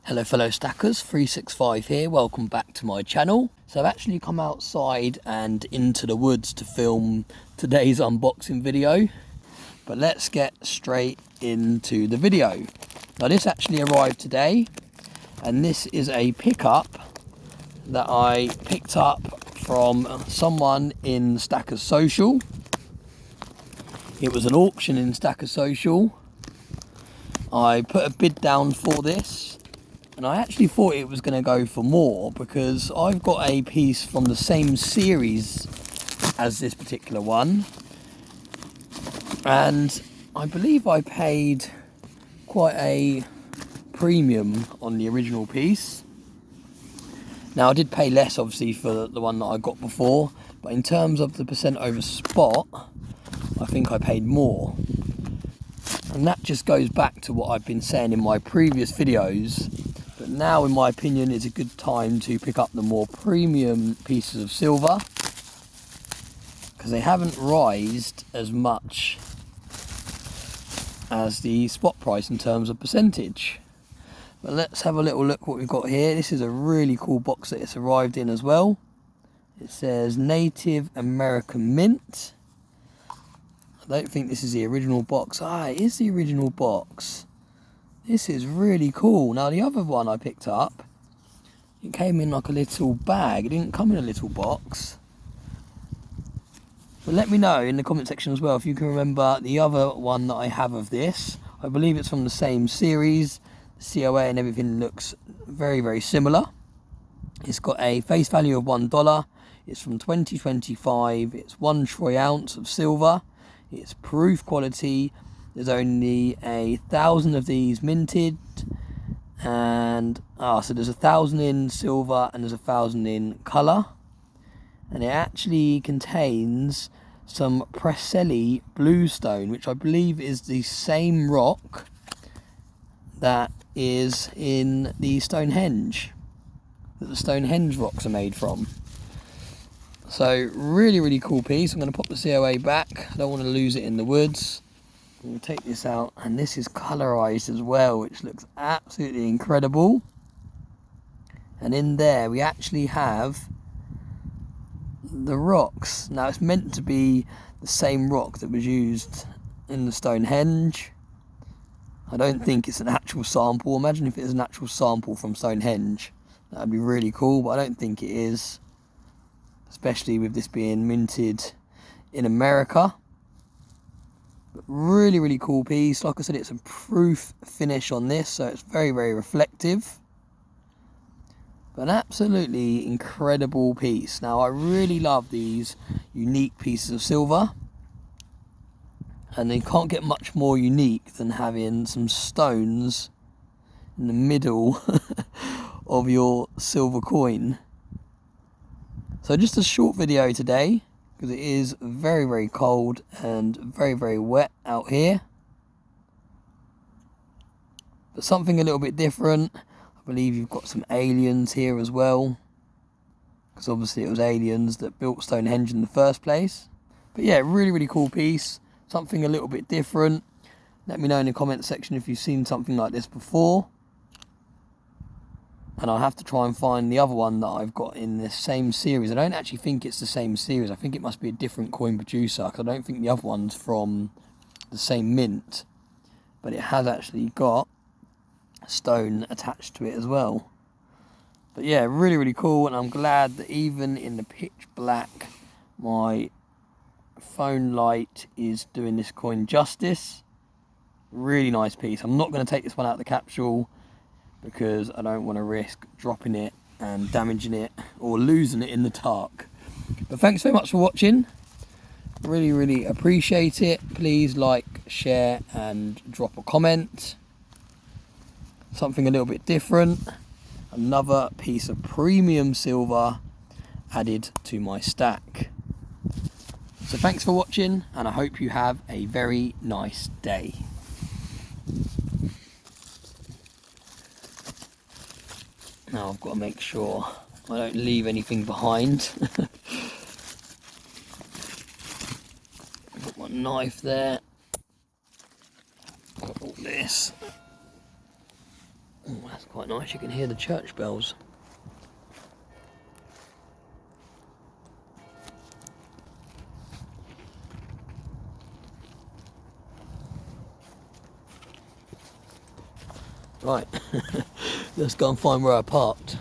Hello fellow stackers, 365 here, welcome back to my channel. So I've actually come outside and into the woods to film today's unboxing video. But let's get straight into the video. Now this actually arrived today, and this is a pickup that I picked up from someone in Stackers Social. It was an auction in Stackers Social. I put a bid down for this. And I actually thought it was going to go for more because I've got a piece from the same series as this particular one. And I believe I paid quite a premium on the original piece. Now I did pay less obviously for the one that I got before, but in terms of the percent over spot, I think I paid more. And that just goes back to what I've been saying in my previous videos. But now, in my opinion, is a good time to pick up the more premium pieces of silver because they haven't rised as much as the spot price in terms of percentage. But let's have a little look what we've got here. This is a really cool box that it's arrived in as well. It says Native American Mint. I don't think this is the original box. It is the original box. This is really cool. Now the other one I picked up, it came in like a little bag. It didn't come in a little box. But let me know in the comment section as well if you can remember the other one that I have of this. I believe it's from the same series. The COA and everything looks very, very similar. It's got a face value of $1. It's from 2025. It's 1 troy ounce of silver. It's proof quality. There's only 1,000 of these minted, and so there's 1,000 in silver and there's 1,000 in colour, and it actually contains some Preseli bluestone, which I believe is the same rock that is in the Stonehenge, that the Stonehenge rocks are made from. So really, really cool piece. I'm going to pop the COA back. I don't want to lose it in the woods. We'll take this out, and this is colorized as well, which looks absolutely incredible. And in there we actually have the rocks. Now it's meant to be the same rock that was used in the Stonehenge. I don't think it's an actual sample. Imagine if it is an actual sample from Stonehenge. That would be really cool, but I don't think it is, especially with this being minted in America. But really, really cool piece. Like I said, it's a proof finish on this, so it's very, very reflective. But an absolutely incredible piece. Now, I really love these unique pieces of silver. And you can't get much more unique than having some stones in the middle of your silver coin. So just a short video today, because it is very, very cold and very, very wet out here. But something a little bit different. I believe you've got some aliens here as well, because obviously it was aliens that built Stonehenge in the first place. But yeah, really, really cool piece. Something a little bit different. Let me know in the comment section if you've seen something like this before. And I'll have to try and find the other one that I've got in this same series. I don't actually think it's the same series. I think it must be a different coin producer, because I don't think the other one's from the same mint. But it has actually got a stone attached to it as well. But yeah, really, really cool. And I'm glad that even in the pitch black, my phone light is doing this coin justice. Really nice piece. I'm not going to take this one out of the capsule, because I don't want to risk dropping it and damaging it or losing it in the dark. But thanks so much for watching. Really, really appreciate it. Please like, share and drop a comment. Something a little bit different. Another piece of premium silver added to my stack. So thanks for watching, and I hope you have a very nice day. Now I've got to make sure I don't leave anything behind. got a knife there. Got all this. Oh, that's quite nice. You can hear the church bells. Right, let's go and find where I parked.